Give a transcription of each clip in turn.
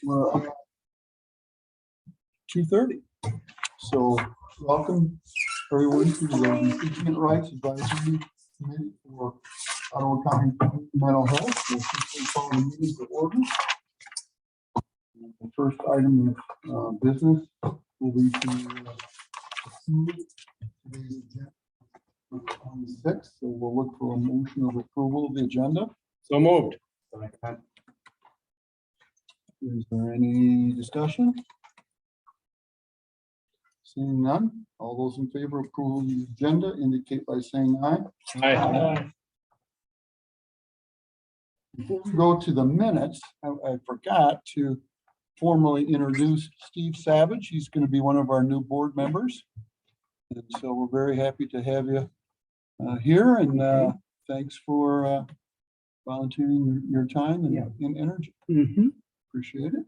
We're up 2:30. So welcome everyone to the Recipient Rights Advisory Committee for Ottawa County Mental Health. We'll quickly call the meeting to order. The first item of business will be to approve today's agenda on the 6th. So we'll look for a motion of approval of the agenda. So moved. Is there any discussion? Seeing none, all those in favor of approval of the agenda indicate by saying aye. Aye. Before we go to the minutes, I forgot to formally introduce Steve Savage. He's going to be one of our new board members. And so we're very happy to have you here, and thanks for volunteering your time and energy. Appreciate it.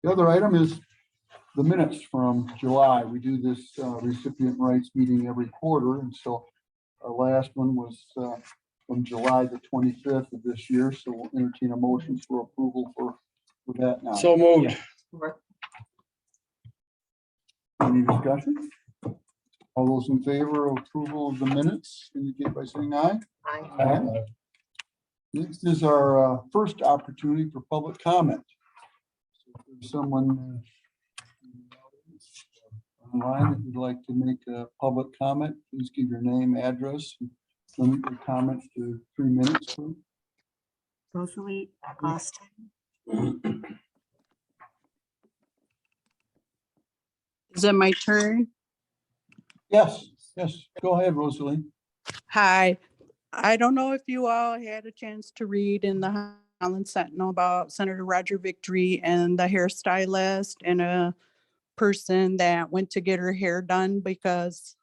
The other item is the minutes from July. We do this recipient rights meeting every quarter, and so our last one was from July the 25th of this year. So we'll entertain a motion for approval for that now. So moved. Any discussion? All those in favor of approval of the minutes indicate by saying aye. Aye. Next is our first opportunity for public comment. So if there's someone online that would like to make a public comment, please give your name, address, and limit your comments to 3 minutes. Please. Rosalie Austin. Is it my turn? Yes, go ahead, Rosalie. Hi. I don't know if you all had a chance to read in the Holland Sentinel about Senator Roger Victory and the hairstylist and a person that went to get her hair done because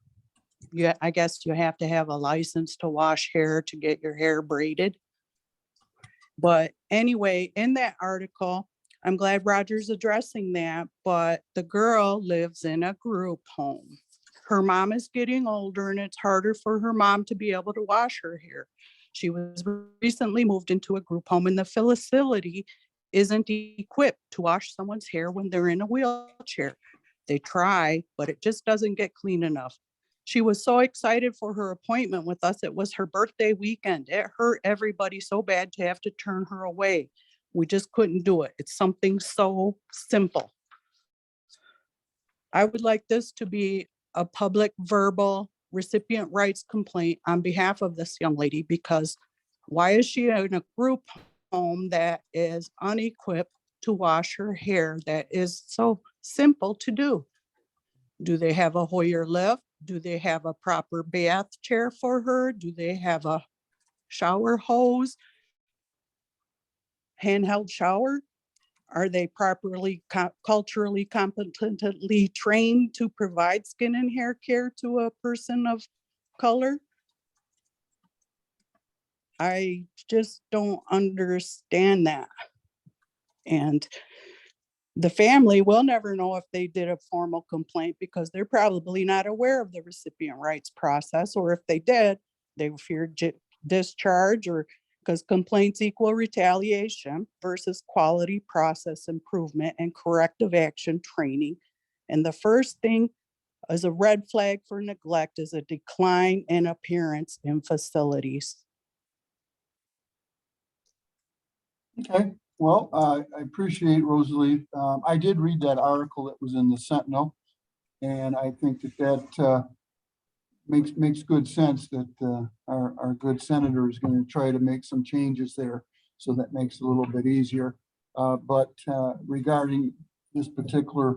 I guess you have to have a license to wash hair to get your hair braided. But anyway, in that article, I'm glad Roger's addressing that, but the girl lives in a group home. Her mom is getting older and it's harder for her mom to be able to wash her hair. She was recently moved into a group home and the facility isn't equipped to wash someone's hair when they're in a wheelchair. They try, but it just doesn't get clean enough. She was so excited for her appointment with us. It was her birthday weekend. It hurt everybody so bad to have to turn her away. We just couldn't do it. It's something so simple. I would like this to be a public verbal recipient rights complaint on behalf of this young lady, because why is she in a group home that is unequipped to wash her hair that is so simple to do? Do they have a Hoyer lift? Do they have a proper bath chair for her? Do they have a shower hose? Handheld shower? Are they properly culturally competently trained to provide skin and hair care to a person of color? I just don't understand that. And the family will never know if they did a formal complaint because they're probably not aware of the recipient rights process, or if they did, they feared discharge, or because complaints equal retaliation versus quality process improvement and corrective action training. And the first thing is a red flag for neglect is a decline in appearance in facilities. Okay, well, I appreciate Rosalie. I did read that article that was in the Sentinel, and I think that makes good sense that our good senator is going to try to make some changes there, so that makes it a little bit easier. But regarding this particular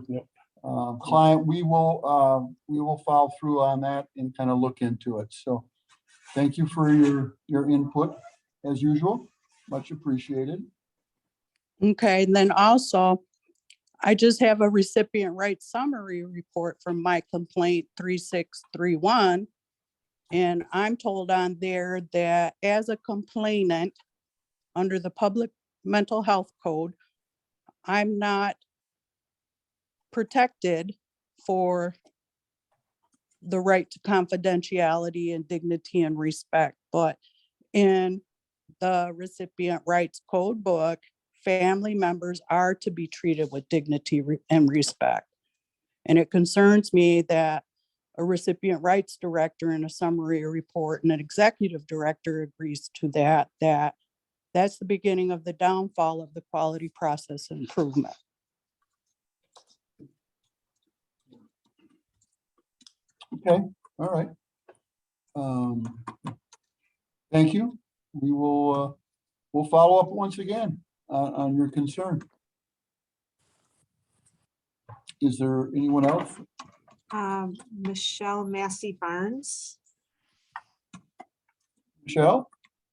client, we will follow through on that and kind of look into it. So thank you for your input as usual. Much appreciated. Okay, and then also, I just have a recipient rights summary report from my complaint 3631. And I'm told on there that as a complainant under the public mental health code, I'm not protected for the right to confidentiality and dignity and respect. But in the recipient rights code book, family members are to be treated with dignity and respect. And it concerns me that a recipient rights director in a summary report and an executive director agrees to that's the beginning of the downfall of the quality process improvement. Okay, all right. Thank you. We will, we'll follow up once again on your concern. Is there anyone else? Michelle Massey Barnes. Michelle?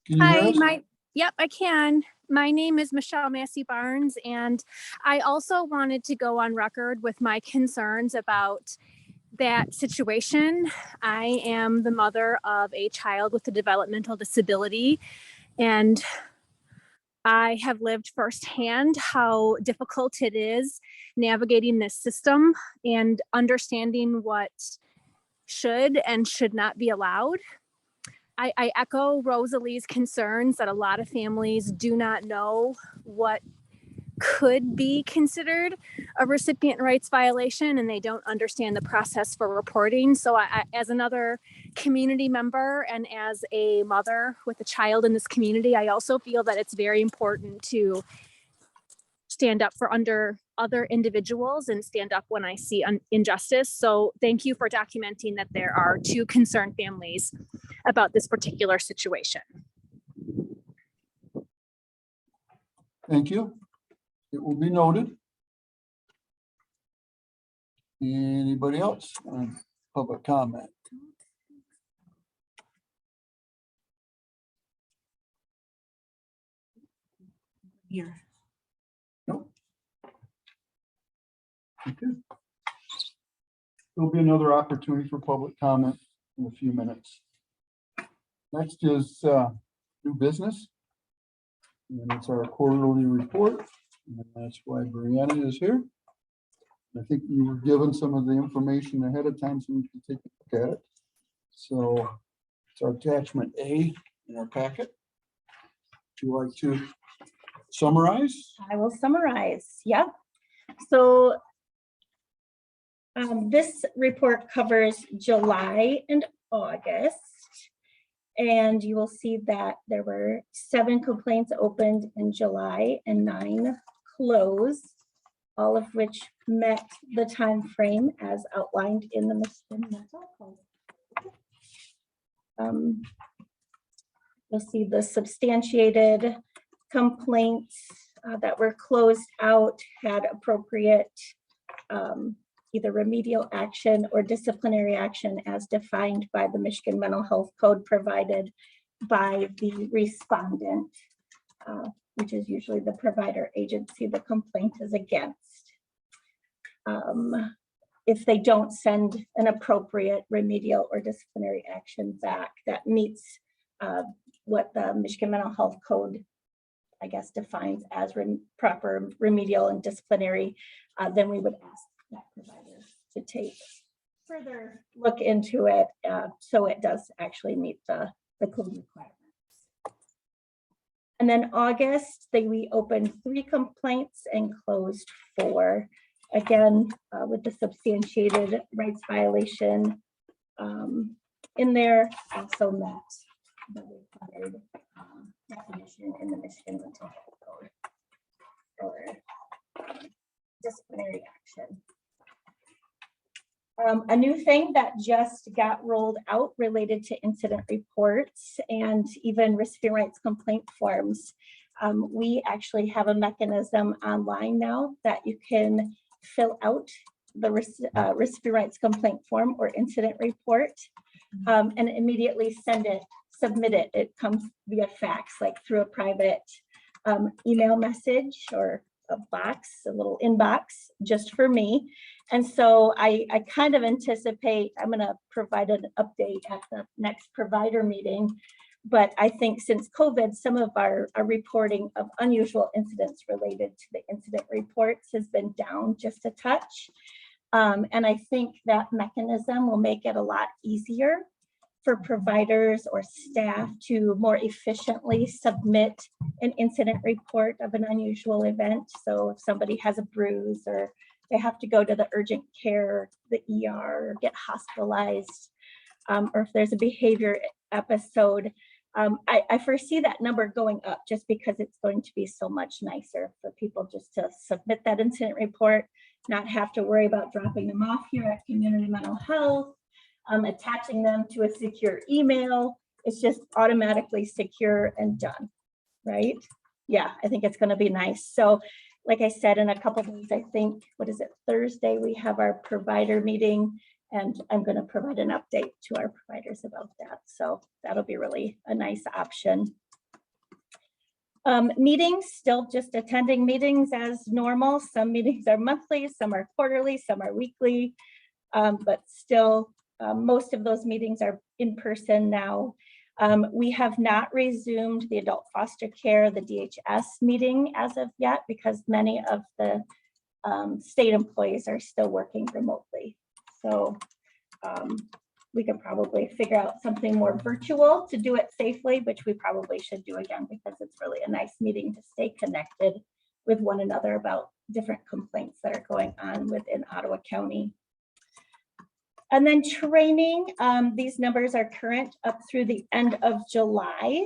Can you hear Hi, us? yep, I can. My name is Michelle Massey Barnes, and I also wanted to go on record with my concerns about that situation. I am the mother of a child with a developmental disability, and I have lived firsthand how difficult it is navigating this system and understanding what should and should not be allowed. I echo Rosalie's concerns that a lot of families do not know what could be considered a recipient rights violation, and they don't understand the process for reporting. So I, as another community member and as a mother with a child in this community, I also feel that it's very important to stand up for other individuals and stand up when I see injustice. So thank you for documenting that there are 2 concerned families about this particular situation. Thank you. It will be noted. Anybody else on public comment? Here. Nope. Okay. There'll be another opportunity for public comment in a few minutes. Next is new business. And it's our quarterly report. And that's why Brianna is here. I think you were given some of the information ahead of time so we can take a look at it. So it's our attachment A in our packet. Would you like to summarize? I will summarize. Yep. So this report covers July and August. And you will see that there were 7 complaints opened in July and 9 closed, all of which met the time frame as outlined in the Michigan Mental Health Code. You'll see the substantiated complaints that were closed out had appropriate either remedial action or disciplinary action as defined by the Michigan Mental Health Code provided by the respondent, which is usually the provider agency the complaint is against. If they don't send an appropriate remedial or disciplinary action back that meets what the Michigan Mental Health Code, I guess, defines as proper remedial and disciplinary, then we would ask that provider to take further look into it so it does actually meet the code requirements. And then August, we opened 3 complaints and closed 4. Again, with the substantiated rights violation in there, also met the required definition in the Michigan Mental Health Code for disciplinary action. A new thing that just got rolled out related to incident reports and even recipient rights complaint forms. We actually have a mechanism online now that you can fill out the recipient rights complaint form or incident report and immediately submit it. It comes via fax, like through a private email message or a box, a little inbox just for me. And so I kind of anticipate I'm going to provide an update at the next provider meeting. But I think since COVID, some of our reporting of unusual incidents related to the incident reports has been down just a touch. And I think that mechanism will make it a lot easier for providers or staff to more efficiently submit an incident report of an unusual event. So if somebody has a bruise or they have to go to the urgent care, the ER, or get hospitalized, or if there's a behavior episode, I foresee that number going up just because it's going to be so much nicer for people just to submit that incident report, not have to worry about dropping them off here at community mental health, attaching them to a secure email. It's just automatically secure and done, right? Yeah, I think it's going to be nice. So like I said, in a couple of days, I think, what is it, Thursday, we have our provider meeting, and I'm going to provide an update to our providers about that. So that'll be really a nice option. Meetings, still just attending meetings as normal. Some meetings are monthly, some are quarterly, some are weekly, but still most of those meetings are in person now. We have not resumed the adult foster care, the DHS meeting as of yet, because many of the state employees are still working remotely. So we could probably figure out something more virtual to do it safely, which we probably should do again, because it's really a nice meeting to stay connected with one another about different complaints that are going on within Ottawa County. And then training, these numbers are current up through the end of July.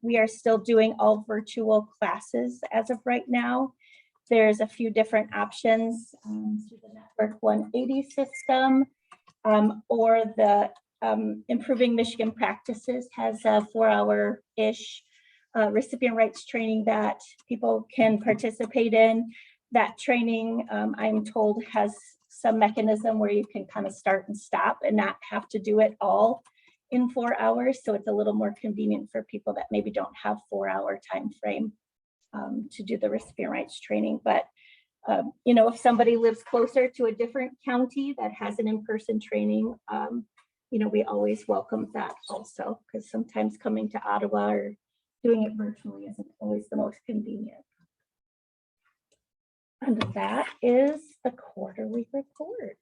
We are still doing all virtual classes as of right now. There's a few different options through the Network 180 system, or the Improving Michigan Practices has a 4-hour-ish recipient rights training that people can participate in. That training, I'm told, has some mechanism where you can kind of start and stop and not have to do it all in 4 hours. So it's a little more convenient for people that maybe don't have 4-hour time frame to do the recipient rights training. But you know, if somebody lives closer to a different county that has an in-person training, you know, we always welcome that also, because sometimes coming to Ottawa or doing it virtually isn't always the most convenient. And that is the quarterly report.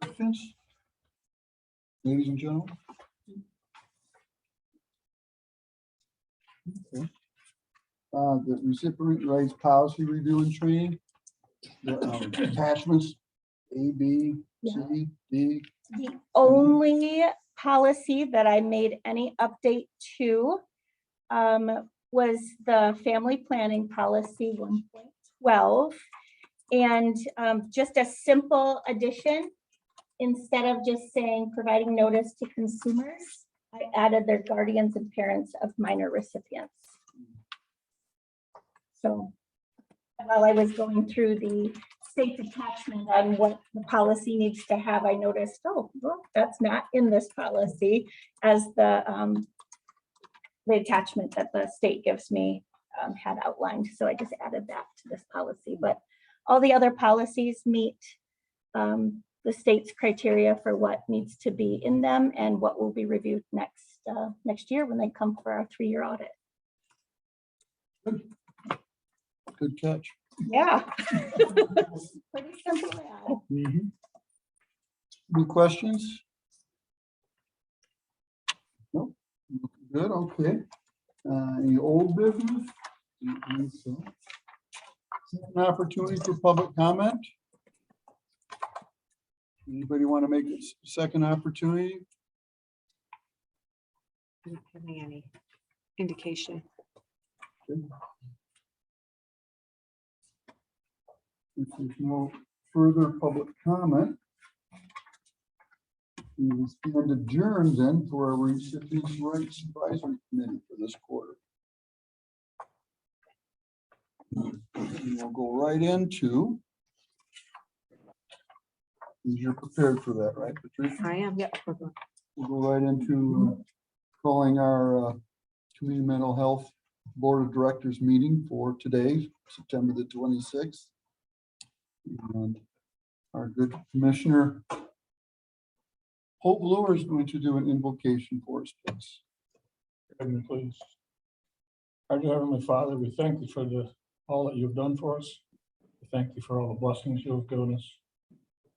Questions? Ladies and gentlemen? Okay. The recipient rights policy review and training, the attachments A, B, C, D. The only policy that I made any update to was the family planning policy 1.12. And just a simple addition, instead of just saying providing notice to consumers, I added their guardians and parents of minor recipients. So while I was going through the state attachment on what the policy needs to have, I noticed, oh, well, that's not in this policy, as the attachment that the state gives me had outlined. So I just added that to this policy. But all the other policies meet the state's criteria for what needs to be in them and what will be reviewed next year when they come for our 3-year audit. Good catch. Yeah. Pretty simple ad. Any questions? No? Good, okay. Any old business? So. An opportunity for public comment? Anybody want to make a second opportunity? Not having any indication. If there's no further public comment, we will stand adjourned then for our Recipients' Rights Advisory Committee for this quarter. And we'll go right into, you're prepared for that, right, Patricia? I am, yep. We'll go right into calling our Community Mental Health Board of Directors meeting for today, September the 26th. And our good Commissioner Hope Bloor is going to do an invocation for us, please. Heavenly, please. Our dear Heavenly Father, we thank you for all that you've done for us. We thank you for all the blessings you have given us.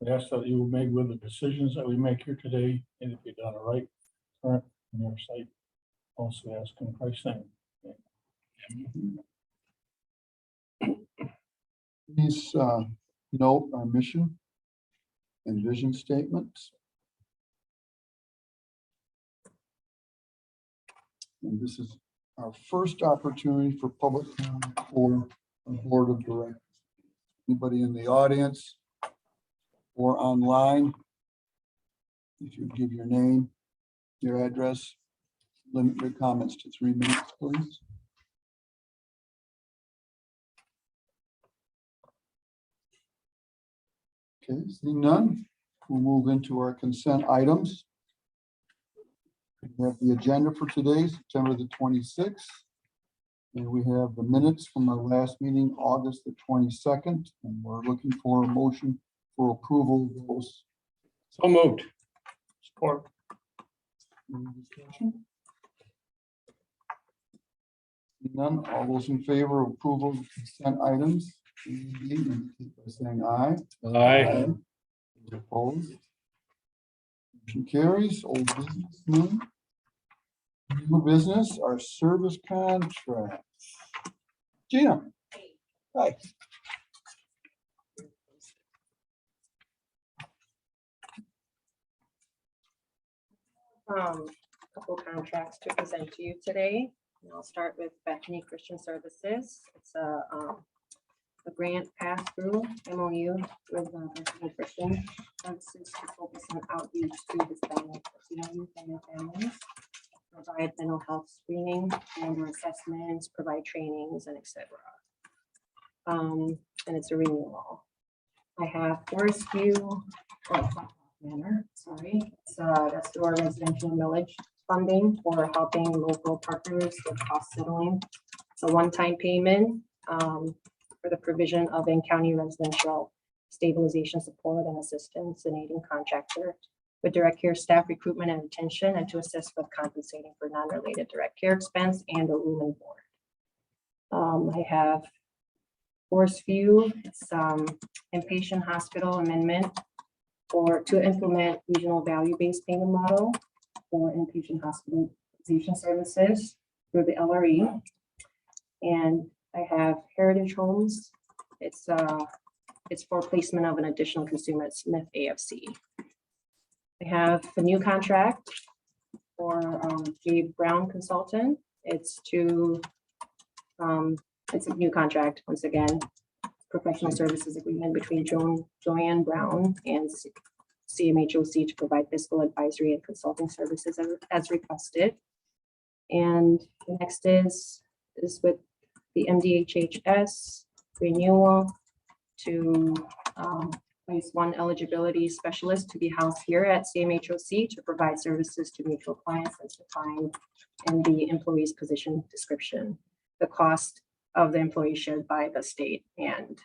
We ask that you will make with the decisions that we make here today, and if be done right, current in your sight. Also ask in Christ's name. Please note our mission and vision statements. And this is our first opportunity for public comment for the board of directors. Anybody in the audience or online, if you give your name, your address, limit your comments to 3 minutes, please. Okay, seeing none, we'll move into our consent items. We have the agenda for today, September the 26th. And we have the minutes from our last meeting, August the 22nd, and we're looking for a motion for approval of those. So moved. Support. Any discussion? Seeing none, all those in favor of approval of consent items, indicate by saying aye. Aye. Opposed? Motion carries. Old business, none. New business, our service contract. Gina. Hi. Couple contracts to present to you today. And I'll start with Bethany Christian Services. It's a grant pass-through MOU with Bethany Christian Services to focus on outreach to Hispanic youth and their families, provide mental health screening and assessments, provide trainings, and etc. And it's a renewal. I have Forest View, Manor, sorry. That's through our residential millage funding for helping local partners with cost settling. It's a one-time payment for the provision of in-county residential stabilization support and assistance in aiding contractor with direct care staff recruitment and retention, and to assist with compensating for non-related direct care expense and a room and board. I have Forest View, it's inpatient hospital amendment to implement regional value-based payment model for inpatient hospitalization services through the LRE. And I have Heritage Homes. It's for placement of an additional consumer at Smith AFC. I have a new contract for Gabe Brown Consultant. It's a new contract, once again, professional services agreement between Joanne Brown and CMHOC to provide fiscal advisory and consulting services as requested. And the next is with the MDHHS renewal to place one eligibility specialist to be housed here at CMHOC to provide services to mutual clients as defined in the employee's position description. The cost of the employee shared by the state and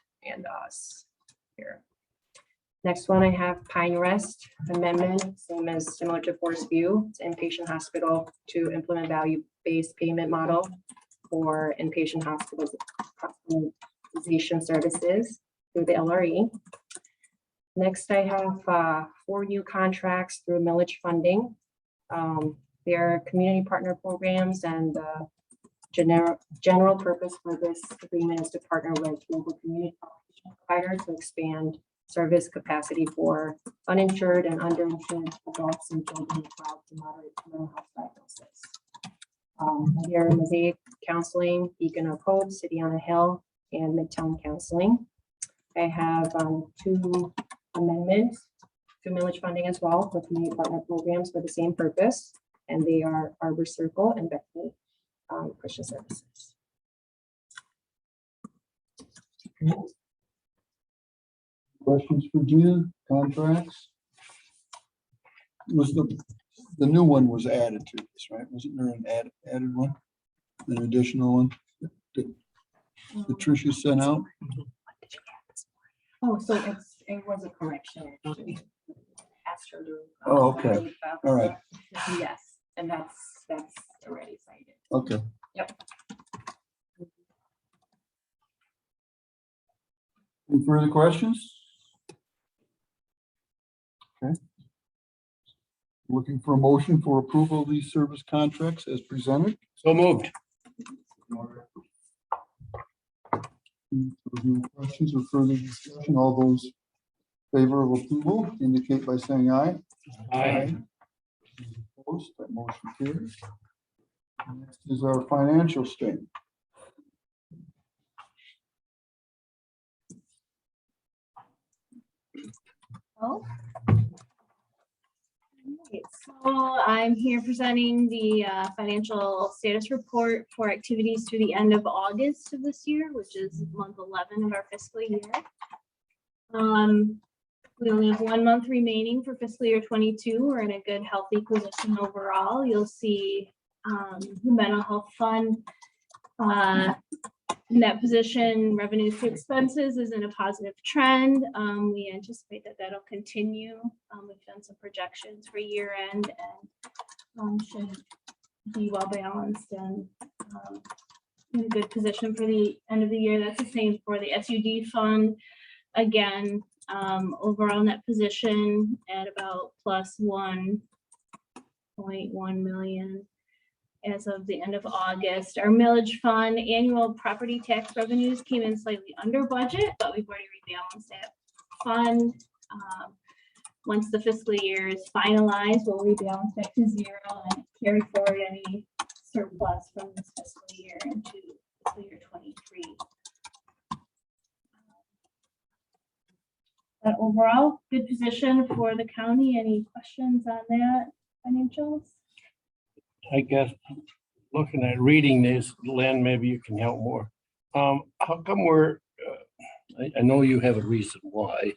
us here. Next one, I have Pine Rest Amendment, similar to Forest View. It's inpatient hospital to implement value-based payment model for inpatient hospitalization services through the LRE. Next, I have 4 new contracts through Millage Funding. They're community partner programs, and general purpose for this agreement is to partner with local community providers to expand service capacity for uninsured and underinsured adults and children with mild to moderate mental health diagnosis. Here, Mosaic Counseling, Beacon of Hope, City on a Hill, and Midtown Counseling. I have 2 amendments to Millage Funding as well for community partner programs for the same purpose, and they are Arbor Circle and Bethany Christian Services. Questions for Gina? Contracts? Was the new one was added to this, right? Wasn't there an added one? An additional one that Patricia sent out? Oh, so it was a correction. Actually. Asked her to. Oh, okay. All right. Yes, and that's already cited. Okay. Yep. Any further questions? Looking for a motion for approval of these service contracts as presented. So moved. Review questions or further discussion, all those in favor of approval indicate by saying aye. Aye. Opposed, that motion carries. Next is our financial statement. Oh. Alright, so I'm here presenting the financial status report for activities through the end of August of this year, which is month 11 of our fiscal year. We only have 1 month remaining for fiscal year 22. We're in a good, healthy position overall. You'll see the mental health fund net position, revenues to expenses is in a positive trend. We anticipate that that'll continue. We've done some projections for year end and should be well balanced and in a good position for the end of the year. That's the same for the SUD fund. Again, overall net position at about plus 1.1 million. As of the end of August. Our millage fund annual property tax revenues came in slightly under budget, but we've already rebalanced that fund. Once the fiscal year is finalized, we'll rebalance back to zero and carry forward any surplus from this fiscal year into fiscal year 23. But overall, good position for the county. Any questions on that financials? I guess, looking at reading this, Lynn, maybe you can help more. How come we're, I know you have a reason why,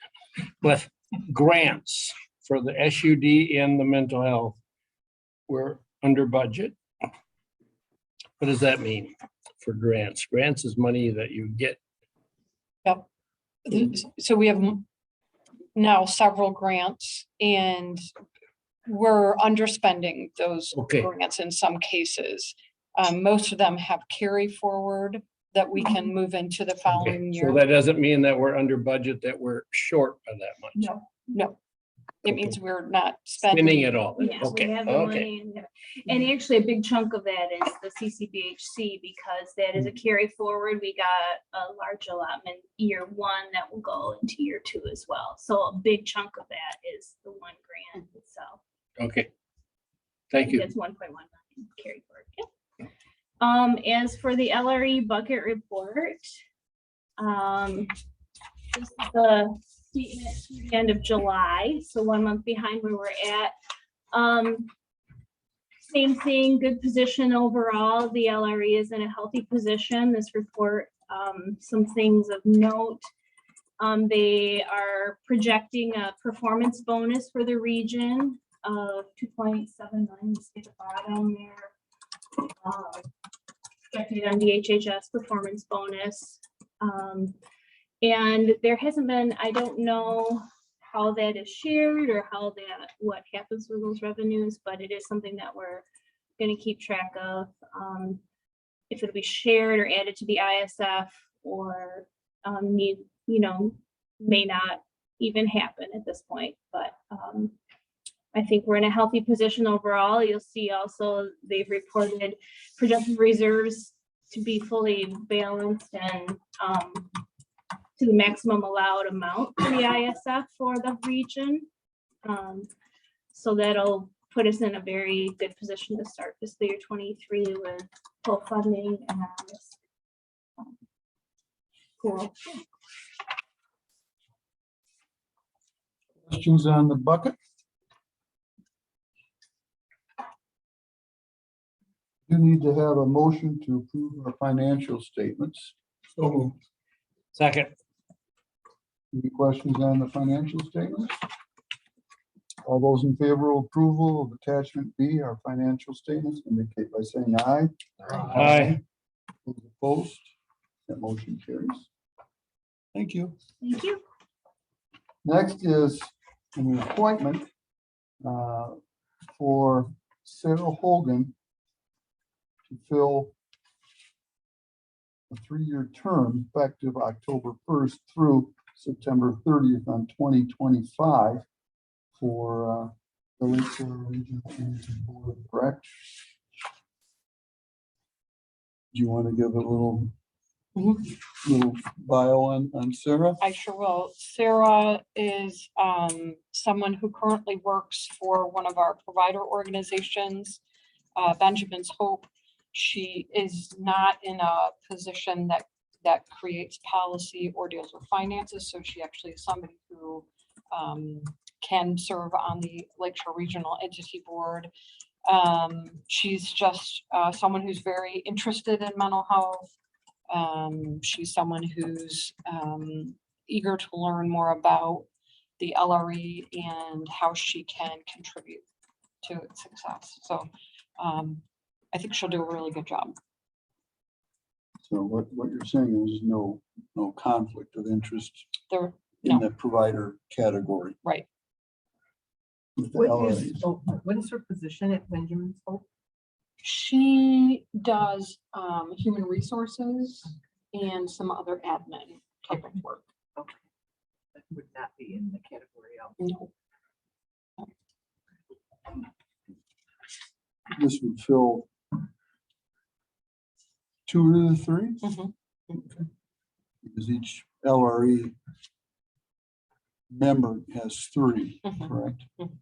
but grants for the SUD and the mental health, we're under budget? What does that mean for grants? Grants is money that you get. Yep. So we have now several grants and we're underspending those Okay. grants in some cases. Most of them have carry forward that we can move into the following So year. that doesn't mean that we're under budget, that we're short by that much. No, it means Okay. we're not Spending spending. it all. Yes, we Okay, have the okay. money in there. And actually a big chunk of that is the CCBHC because that is a carry forward. We got a large allotment year 1 that will go into year 2 as well. So a big chunk of that is the one grant itself. Okay. Thank you. It's 1.1 million carry forward. Yep. As for the LRE bucket report, this is the statement to the end of July, so 1 month behind where we're at. Same thing, good position overall. The LRE is in a healthy position. This report, some things of note. They are projecting a performance bonus for the region of 2.79. You see the bottom there. Projected on DHHS performance bonus. And there hasn't been, I don't know how that is shared or how that, what happens with those revenues, but it is something that we're going to keep track of. If it'll be shared or added to the ISF or need, may not even happen at this point, but I think we're in a healthy position overall. You'll see also they've reported projected reserves to be fully balanced and to the maximum allowed amount for the ISF for the region. So that'll put us in a very good position to start fiscal year 23 with full funding and risk. Cool. Questions on the bucket? You need to have a motion to approve our financial statements. So moved. Second. Any questions on the financial statements? All those in favor of approval of attachment B, our financial statements, indicate by saying aye. Aye. Those opposed, that motion carries. Thank you. Thank you. Next is an appointment for Sarah Hogan to fill a 3-year term effective October 1st through September 30th on 2025 for the Lakeshore Regional Transit Board, correct? Do you want to give a little bio on Sarah? I sure will. Sarah is someone who currently works for one of our provider organizations, Benjamin's Hope. She is not in a position that creates policy or deals with finances, so she actually is somebody who can serve on the Lakeshore Regional Entity Board. She's just someone who's very interested in mental health. She's someone who's eager to learn more about the LRE and how she can contribute to its success. So I think she'll do a really good job. So what you're saying is no conflict of interest There, in no. the provider category. right. with the What is her position at Benjamin's Hope? She does human resources and some other admin type of work. Okay. That would not be in the category of. No. This would fill 2 of the 3? Mhm. Okay. Because each LRE member has 3, Mhm. correct? Mhm.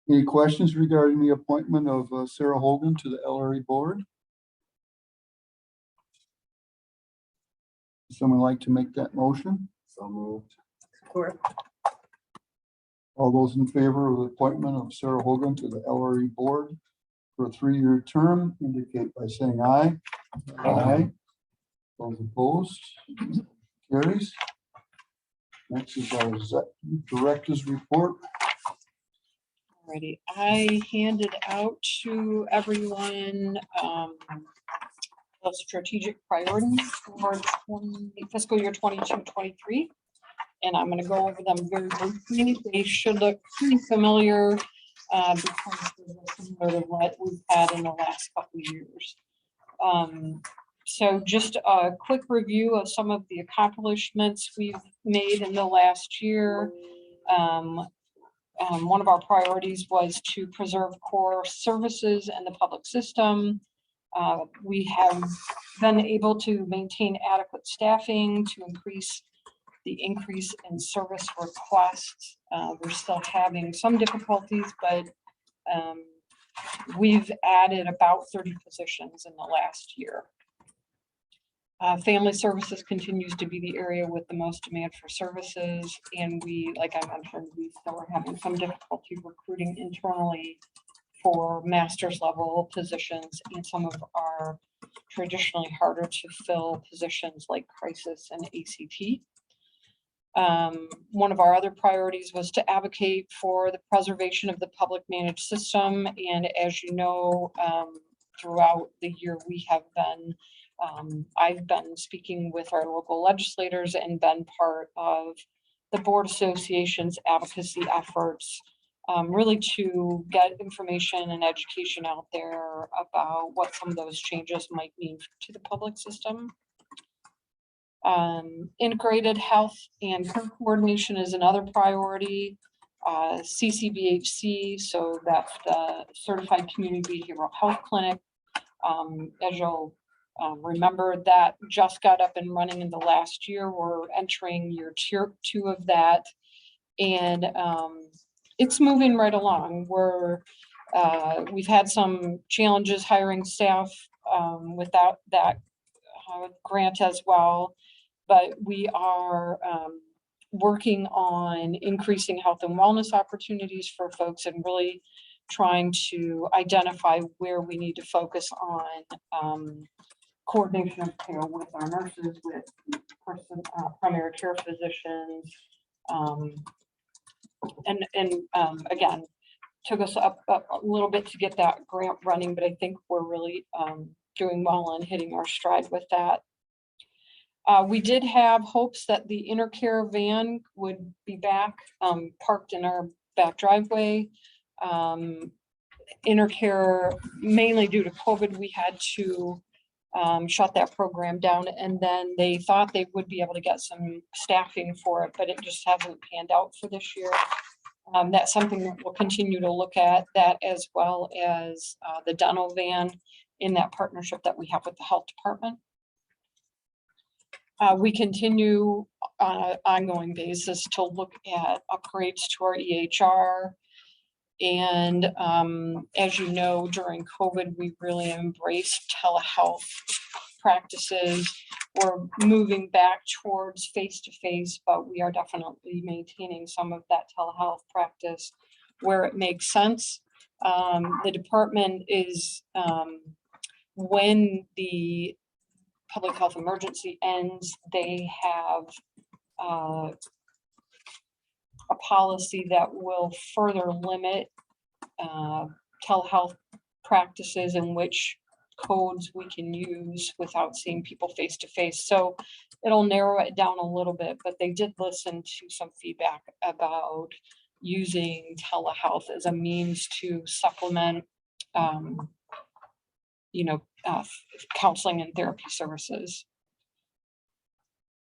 Any questions regarding the appointment of Sarah Hogan to the LRE board? Someone like to make that motion? So moved. Support. All those in favor of the appointment of Sarah Hogan to the LRE board for a 3-year term indicate by saying aye. Aye. Those opposed? Carries. Next is our director's report. Alrighty, I handed out to everyone the strategic priorities for fiscal year 22-23. And I'm gonna go over them very briefly. They should look pretty familiar because they're similar to what we've had in the last couple of years. So just a quick review of some of the accomplishments we've made in the last year. One of our priorities was to preserve core services in the public system. We have been able to maintain adequate staffing to increase in service requests. We're still having some difficulties, but we've added about 30 positions in the last year. Family services continues to be the area with the most demand for services. And we, like I mentioned, we still are having some difficulty recruiting internally for master's level positions and some of our traditionally harder to fill positions like crisis and ACT. One of our other priorities was to advocate for the preservation of the public managed system. And as you know, throughout the year, we have been I've been speaking with our local legislators and been part of the board association's advocacy efforts, really to get information and education out there about what some of those changes might mean to the public system. Integrated health and care coordination is another priority. CCBHC, so that's the Certified Community Behavioral Health Clinic. As you'll remember, that just got up and running in the last year. We're entering year 2 of that, and it's moving right along. We've had some challenges hiring staff without that grant as well, but we are working on increasing health and wellness opportunities for folks and really trying to identify where we need to focus on coordination of care with our nurses, with primary care physicians. Again, took us up a little bit to get that grant running, but I think we're really doing well and hitting our stride with that. We did have hopes that the Intercare van would be back parked in our back driveway. Intercare, mainly due to COVID, we had to shut that program down, and then they thought they would be able to get some staffing for it, but it just hasn't panned out for this year. That's something that we'll continue to look at, that as well as the dental van in that partnership that we have with the health department. We continue on an ongoing basis to look at upgrades to our EHR. And as you know, during COVID, we really embraced telehealth practices. We're moving back towards face-to-face, but we are definitely maintaining some of that telehealth practice where it makes sense. The department is, when the public health emergency ends, they have a policy that will further limit telehealth practices in which codes we can use without seeing people face to face. So it'll narrow it down a little bit, but they did listen to some feedback about using telehealth as a means to supplement, counseling and therapy services.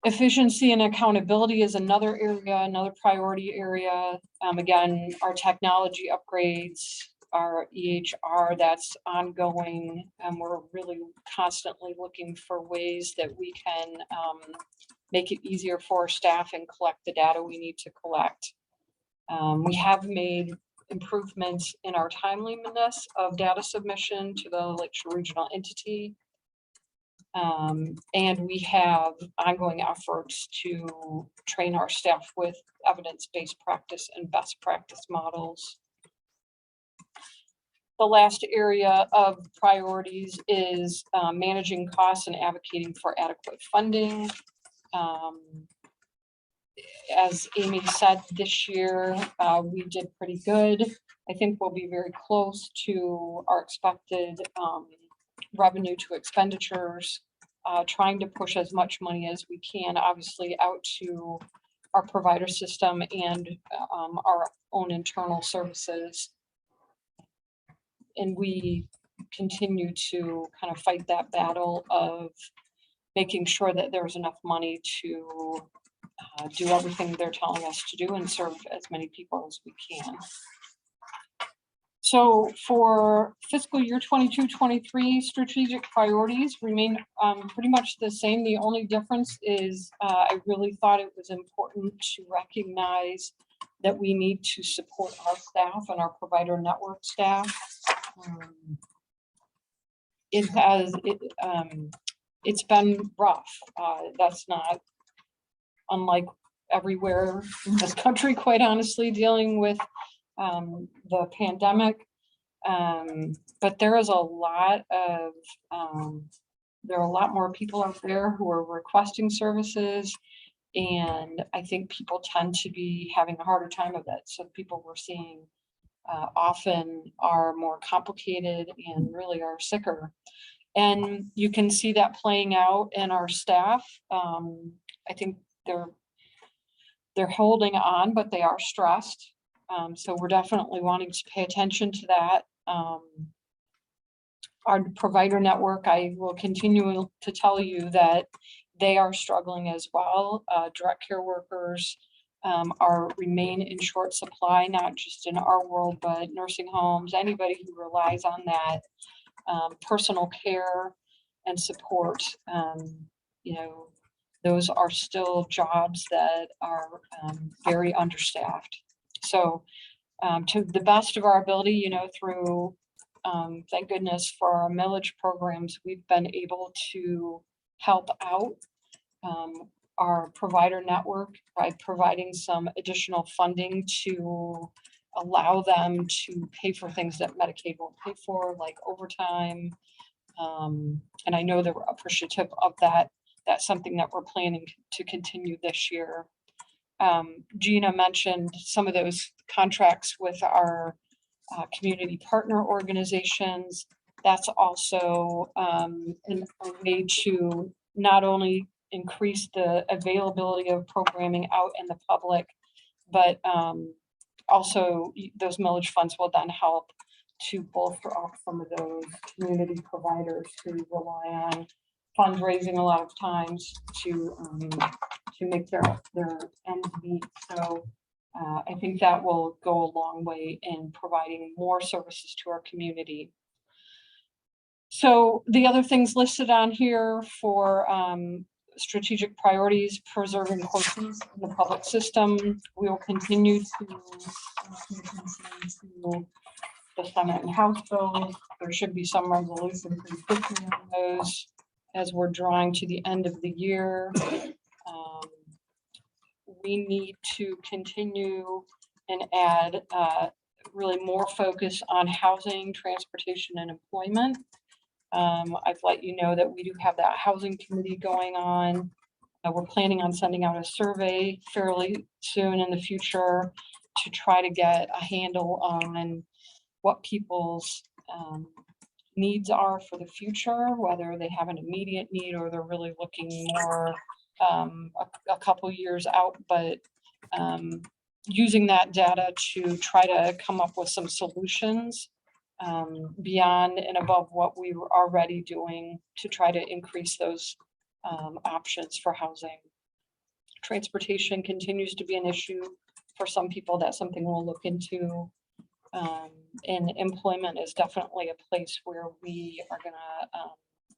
Efficiency and accountability is another area, another priority area. Again, our technology upgrades, our EHR, that's ongoing, and we're really constantly looking for ways that we can make it easier for our staff and collect the data we need to collect. We have made improvements in our timeliness of data submission to the Lakeshore Regional Entity. And we have ongoing efforts to train our staff with evidence-based practice and best practice models. The last area of priorities is managing costs and advocating for adequate funding. As Amy said, this year we did pretty good. I think we'll be very close to our expected revenue to expenditures, trying to push as much money as we can, obviously, out to our provider system and our own internal services. And we continue to kind of fight that battle of making sure that there's enough money to do everything they're telling us to do and serve as many people as we can. So for fiscal year 22-23, strategic priorities remain pretty much the same. The only difference is I really thought it was important to recognize that we need to support our staff and our provider network staff. It's been rough. That's not unlike everywhere in this country, quite honestly, dealing with the pandemic. But there is a lot of, there are a lot more people out there who are requesting services. And I think people tend to be having a harder time of it. So people we're seeing often are more complicated and really are sicker. And you can see that playing out in our staff. I think they're holding on, but they are stressed. So we're definitely wanting to pay attention to that. Our provider network, I will continue to tell you that they are struggling as well. Direct care workers remain in short supply, not just in our world, but nursing homes, anybody who relies on that personal care and support. Those are still jobs that are very understaffed. So to the best of our ability, through, thank goodness for our millage programs, we've been able to help out our provider network by providing some additional funding to allow them to pay for things that Medicaid won't pay for, like overtime. And I know they're appreciative of that. That's something that we're planning to continue this year. Gina mentioned some of those contracts with our community partner organizations. That's also a way to not only increase the availability of programming out in the public, but also those millage funds will then help to bolster up some of those community providers who rely on fundraising a lot of times to make their ends meet. So I think that will go a long way in providing more services to our community. So the other things listed on here for strategic priorities, preserving horses in the public system. We will continue to pay attention to the Senate and House bills. There should be some resolution pretty quickly on those as we're drawing to the end of the year. We need to continue and add really more focus on housing, transportation, and employment. I've let you know that we do have that housing committee going on. We're planning on sending out a survey fairly soon in the future to try to get a handle on what people's needs are for the future, whether they have an immediate need or they're really looking more a couple years out, but using that data to try to come up with some solutions beyond and above what we were already doing to try to increase those options for housing. Transportation continues to be an issue for some people. That's something we'll look into. And employment is definitely a place where we are gonna,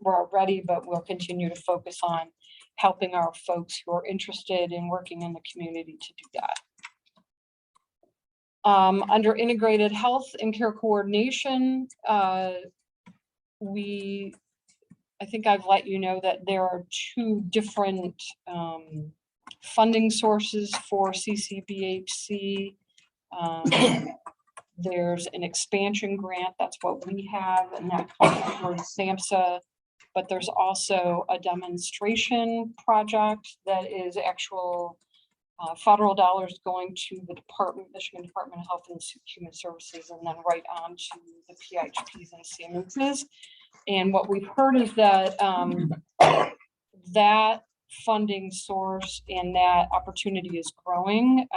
we're already, but we'll continue to focus on helping our folks who are interested in working in the community to do that. Under integrated health and care coordination, I think I've let you know that there are two different funding sources for CCBHC. There's an expansion grant, that's what we have, and that comes from SAMHSA, but there's also a demonstration project that is actual federal dollars going to the Michigan Department of Health and Human Services, and then right on to the PHPs and CMHs. And what we've heard is that that funding source and that opportunity is growing.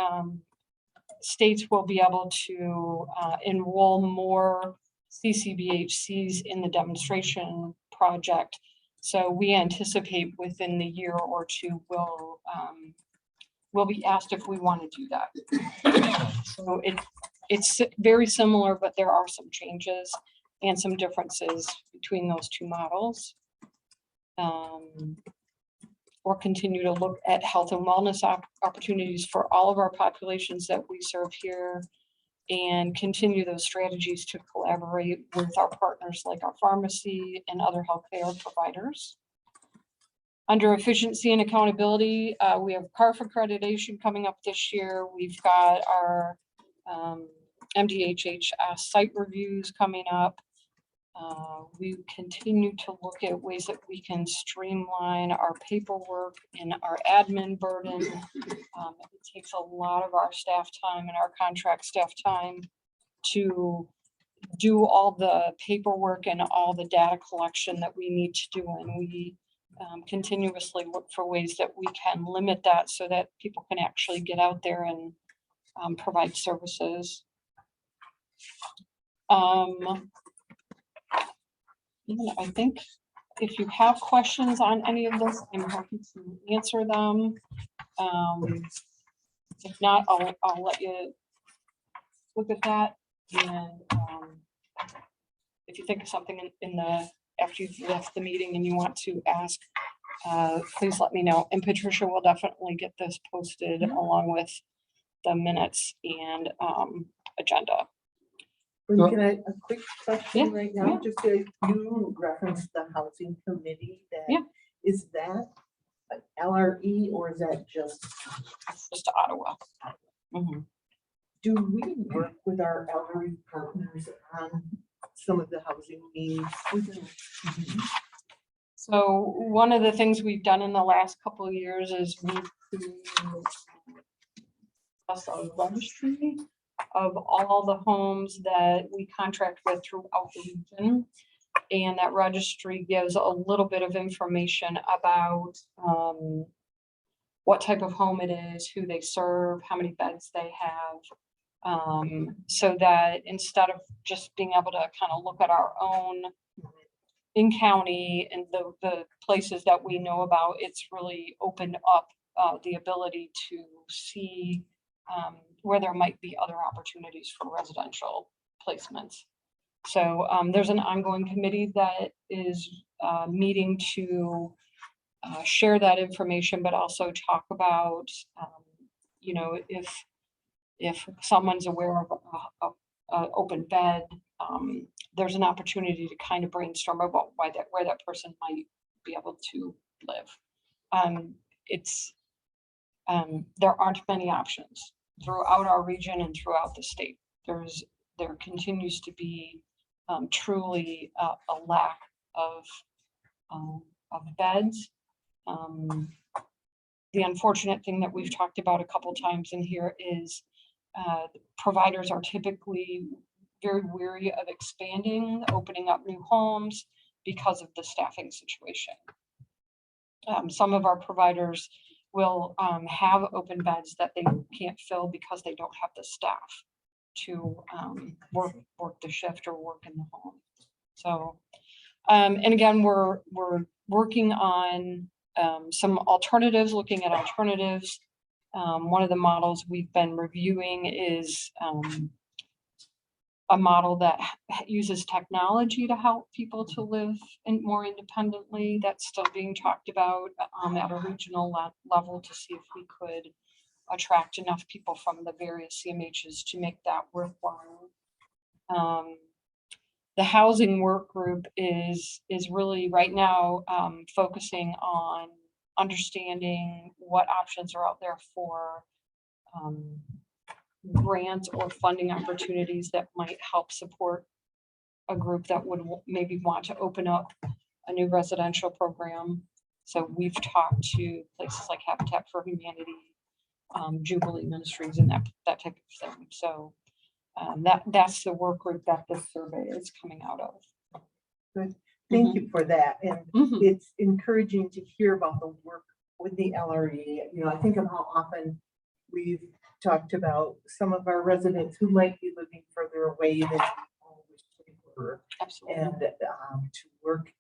States will be able to enroll more CCBHCs in the demonstration project. So we anticipate within the year or two we'll be asked if we want to do that. So it's very similar, but there are some changes and some differences between those two models. We'll continue to look at health and wellness opportunities for all of our populations that we serve here, and continue those strategies to collaborate with our partners like our pharmacy and other healthcare providers. Under efficiency and accountability, we have CARF accreditation coming up this year. We've got our MDHH site reviews coming up. We continue to look at ways that we can streamline our paperwork and our admin burden. It takes a lot of our staff time and our contract staff time to do all the paperwork and all the data collection that we need to do. And we continuously look for ways that we can limit that so that people can actually get out there and provide services. I think if you have questions on any of this, I'm happy to answer them. If not, I'll let you look at that. And if you think of something after you've left the meeting and you want to ask, please let me know. And Patricia will definitely get this posted along with the minutes and agenda. Can I, a quick question right now? Yeah. Just you referenced the housing committee. Is that an LRE or is that just Ottawa? Mm-hmm. Do we work with our elderly partners on some of the housing needs? So one of the things we've done in the last couple of years is we've a registry of all the homes that we contract with throughout the region. And that registry gives a little bit of information about what type of home it is, who they serve, how many beds they have. So that instead of just being able to kind of look at our own in-county and the places that we know about, it's really opened up the ability to see where there might be other opportunities for residential placements. So there's an ongoing committee that is meeting to share that information, but also talk about, you know, if someone's aware of an open bed, there's an opportunity to kind of brainstorm about where that person might be able to live. There aren't many options throughout our region and throughout the state. There continues to be truly a lack of beds. The unfortunate thing that we've talked about a couple times in here is providers are typically very weary of expanding, opening up new homes because of the staffing situation. Some of our providers will have open beds that they can't fill because they don't have the staff to work the shift or work in the home. So, and again, we're working on some alternatives, looking at alternatives. One of the models we've been reviewing is a model that uses technology to help people to live more independently. That's still being talked about at a regional level to see if we could attract enough people from the various CMHs to make that worthwhile. The housing work group is really right now focusing on understanding what options are out there for grants or funding opportunities that might help support a group that would maybe want to open up a new residential program. So we've talked to places like Habitat for Humanity, Jubilee Ministries, and that type of thing. So that's the work group that this survey is coming out of. Good. Thank you for that. And it's encouraging to hear about the work with the LRE. You know, I think of how often we've talked about some of our residents who might be living further away than we were. Absolutely. And to work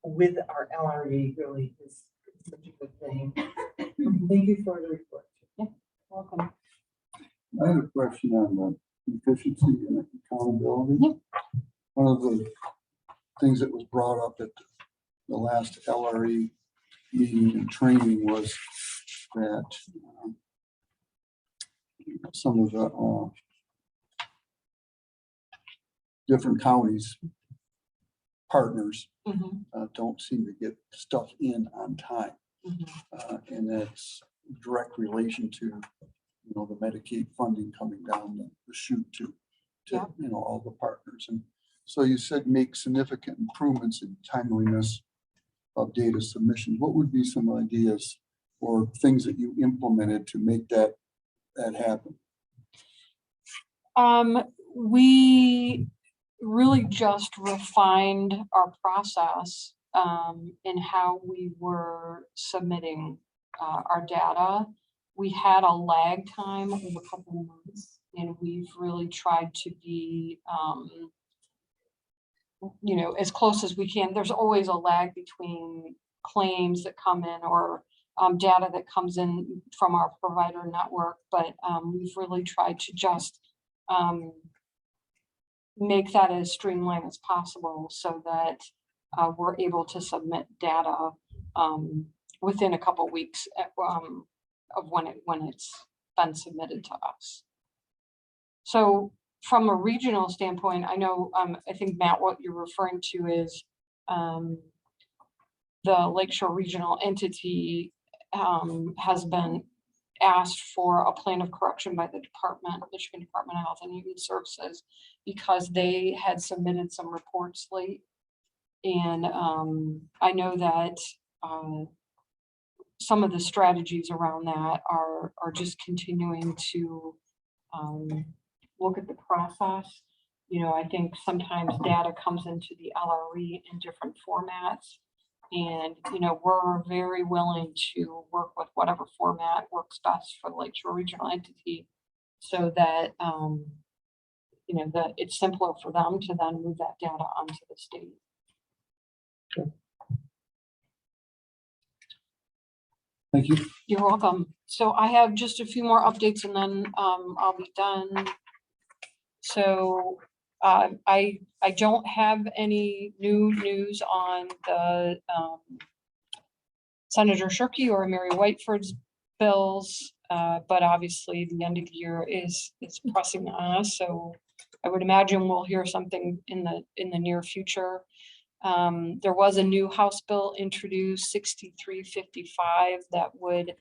with our LRE really is such a good thing. Thank you for the report. Yeah, welcome. I had a question on the efficiency and accountability. Yeah. One of the things that was brought up at the last LRE meeting and training was that some of the different counties partners don't seem to get stuff in on time. And that's direct relation to, the Medicaid funding coming down the chute to all the partners. And so you said make significant improvements in timeliness of data submission. What would be some ideas or things that you implemented to make that happen? We really just refined our process in how we were submitting our data. We had a lag time of a couple of months, and we've really tried to be, as close as we can. There's always a lag between claims that come in or data that comes in from our provider network, but we've really tried to just make that as streamlined as possible so that we're able to submit data within a couple of weeks of when it's been submitted to us. So from a regional standpoint, I know, I think, Matt, what you're referring to is the Lakeshore Regional Entity has been asked for a plan of correction by the Michigan Department of Health and Human Services because they had submitted some reports late. And I know that some of the strategies around that are just continuing to look at the process. I think sometimes data comes into the LRE in different formats. And, we're very willing to work with whatever format works best for the Lakeshore Regional Entity so that, that it's simpler for them to then move that data onto the state. Thank you. You're welcome. So I have just a few more updates and then I'll be done. So I don't have any new news on the Senator Shirkey or Mary Whiteford's bills, but obviously the end of the year is pressing on us. So I would imagine we'll hear something in the near future. There was a new House bill introduced, 6355, that would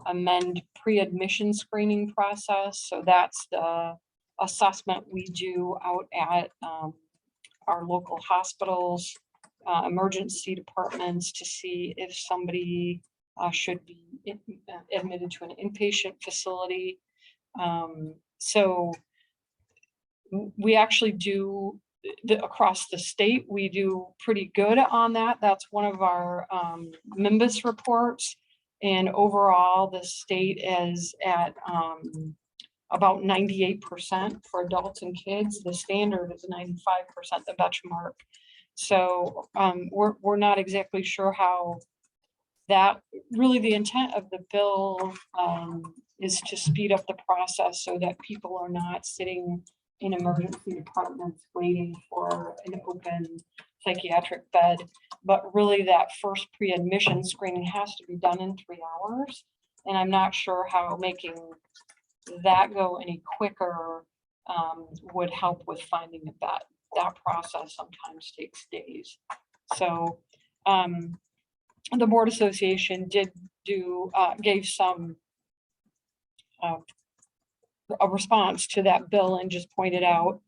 amend pre-admission screening process. So that's the assessment we do out at our local hospitals, emergency departments, to see if somebody should be admitted to an inpatient facility. So we actually do across the state, we do pretty good on that. That's one of our MIMBUS reports. And overall, the state is at about 98% for adults and kids. The standard is 95%, the benchmark. So we're not exactly sure how that, really the intent of the bill is to speed up the process so that people are not sitting in emergency departments waiting for an open psychiatric bed. But really that first pre-admission screening has to be done in 3 hours. And I'm not sure how making that go any quicker would help with finding a bed. That process sometimes takes days. So the Board Association did gave some a response to that bill and just pointed out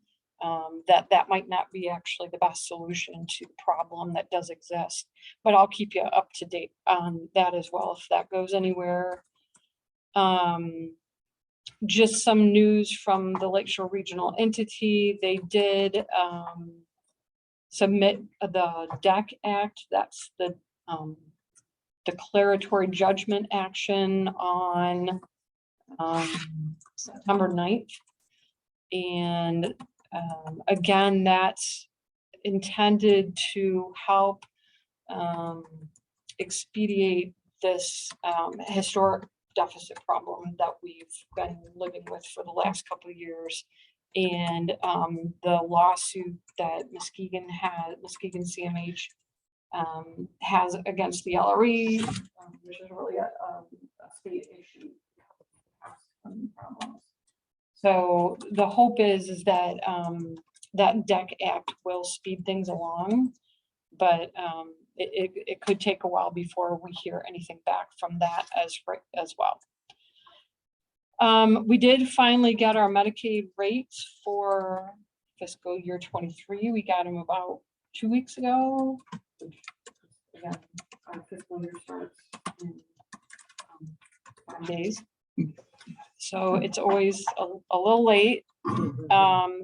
that might not be actually the best solution to the problem that does exist. But I'll keep you up to date on that as well if that goes anywhere. Just some news from the Lakeshore Regional Entity. They did submit the DEC Act. That's the declaratory judgment action on September 9th. And again, that's intended to help expedite this historic deficit problem that we've been living with for the last couple of years. And the lawsuit that Muskegon CMH has against the LRE, which is really a state issue. So the hope is that that DEC Act will speed things along, but it could take a while before we hear anything back from that as well. We did finally get our Medicaid rates for fiscal year 23. We got them about 2 weeks ago. Again, our fiscal year starts in 5 days. So it's always a little late.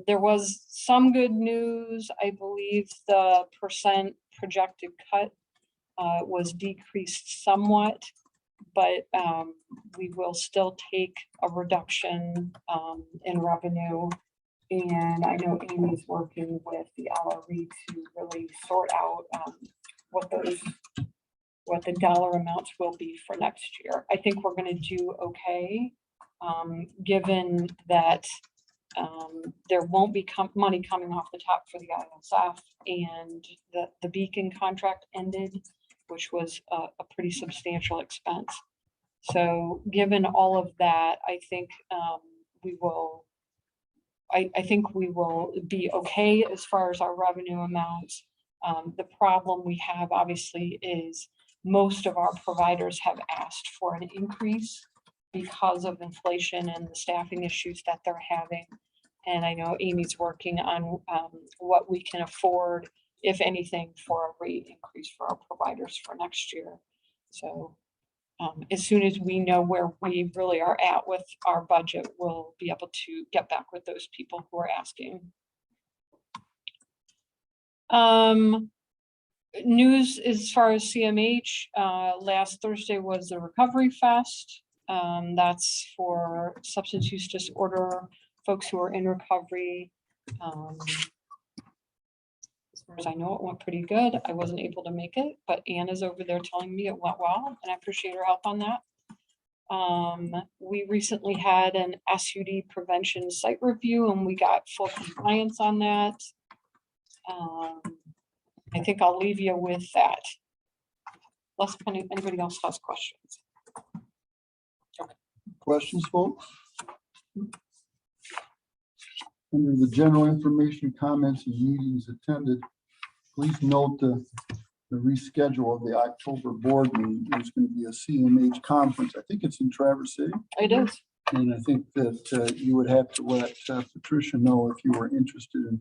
There was some good news. I believe the percent projected cut was decreased somewhat, but we will still take a reduction in revenue. And I know Amy's working with the LRE to really sort out what the dollar amounts will be for next year. I think we're going to do okay, given that there won't be money coming off the top for the ISF, and the Beacon contract ended, which was a pretty substantial expense. So given all of that, I think we will be okay as far as our revenue amounts. The problem we have obviously is most of our providers have asked for an increase because of inflation and the staffing issues that they're having. And I know Amy's working on what we can afford, if anything, for a rate increase for our providers for next year. So as soon as we know where we really are at with our budget, we'll be able to get back with those people who are asking. News as far as CMH, last Thursday was the Recovery Fest. That's for substance use disorder folks who are in recovery. As far as I know, it went pretty good. I wasn't able to make it, but Ann is over there telling me it went well, and I appreciate her help on that. We recently had an SUD prevention site review, and we got full compliance on that. I think I'll leave you with that. Unless anybody else has questions. Questions, folks? Under the general information, comments, and meetings attended, please note the reschedule of the October board meeting. There's going to be a CMH conference. I think it's in Traverse City. It is. And I think that you would have to let Patricia know if you were interested in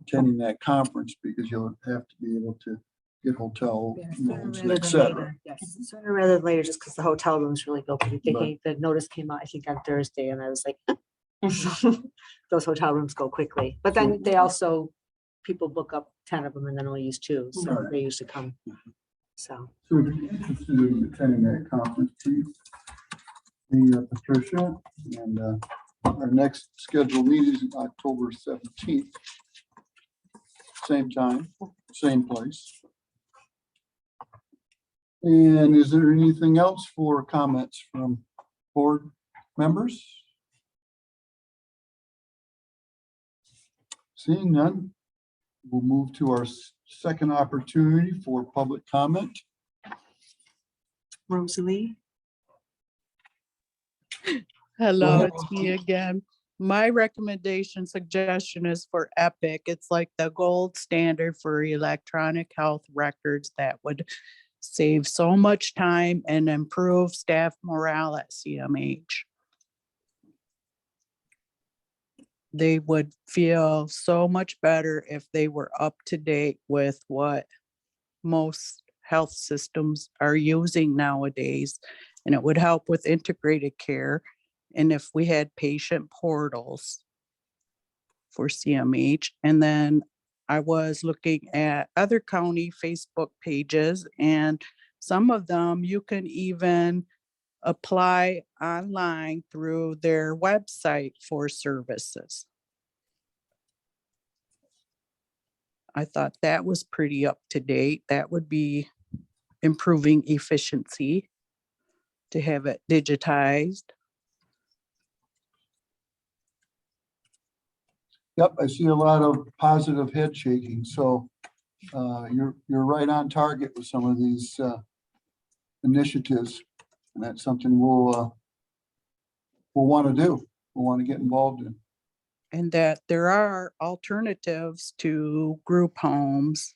attending that conference, because you'll have to be able to get hotel rooms, et cetera. Yes, sooner rather than later, just because the hotel rooms really go pretty Right. quickly. The notice came out, I think, on Thursday, and I was like, those hotel rooms go quickly. But then they also, people book up 10 of them and then only use 2, so Right. they usually come. So, So if you're interested in attending that conference, please see Patricia. And our next scheduled meeting is October 17th. Same time, same place. And is there anything else for comments from board members? Seeing none, we'll move to our second opportunity for public comment. Rosalie? Hello, ahead. it's me again. My recommendation suggestion is for Epic. It's like the gold standard for electronic health records that would save so much time and improve staff morale at CMH. They would feel so much better if they were up to date with what most health systems are using nowadays, and it would help with integrated care. And if we had patient portals for CMH, and then I was looking at other county Facebook pages, and some of them you can even apply online through their website for services. I thought that was pretty up to date. That would be improving efficiency to have it digitized. Yep, I see a lot of positive head shaking. So you're right on target with some of these initiatives. And that's something we'll want to do. We'll want to get involved in. And that there are alternatives to group homes,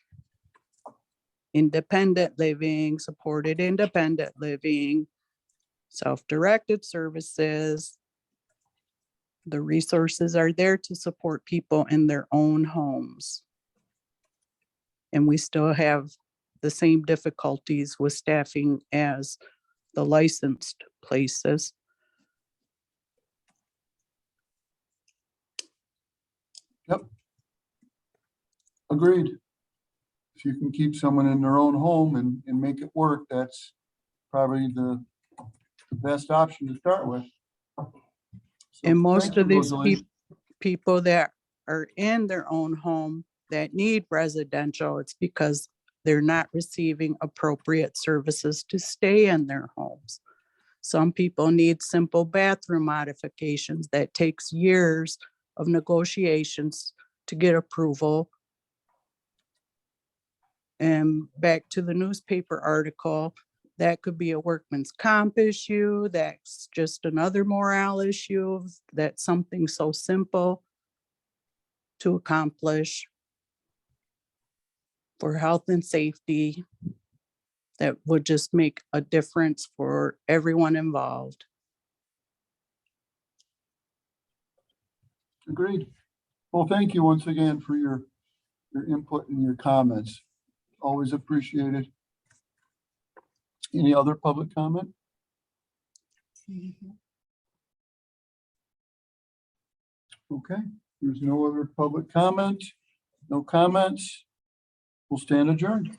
independent living, supported independent living, self-directed services. The resources are there to support people in their own homes. And we still have the same difficulties with staffing as the licensed places. Yep. Agreed. If you can keep someone in their own home and make it work, that's probably the best option to start with. So And most thank you, of these Rosalie. people that are in their own home that need residential, it's because they're not receiving appropriate services to stay in their homes. Some people need simple bathroom modifications that takes years of negotiations to get approval. And back to the newspaper article, that could be a workman's comp issue. That's just another morale issue. That's something so simple to accomplish for health and safety that would just make a difference for everyone involved. Agreed. Well, thank you once again for your input and your comments. Always appreciated. Any other public comment? Okay, there's no other public comment, no comments. We'll stand adjourned.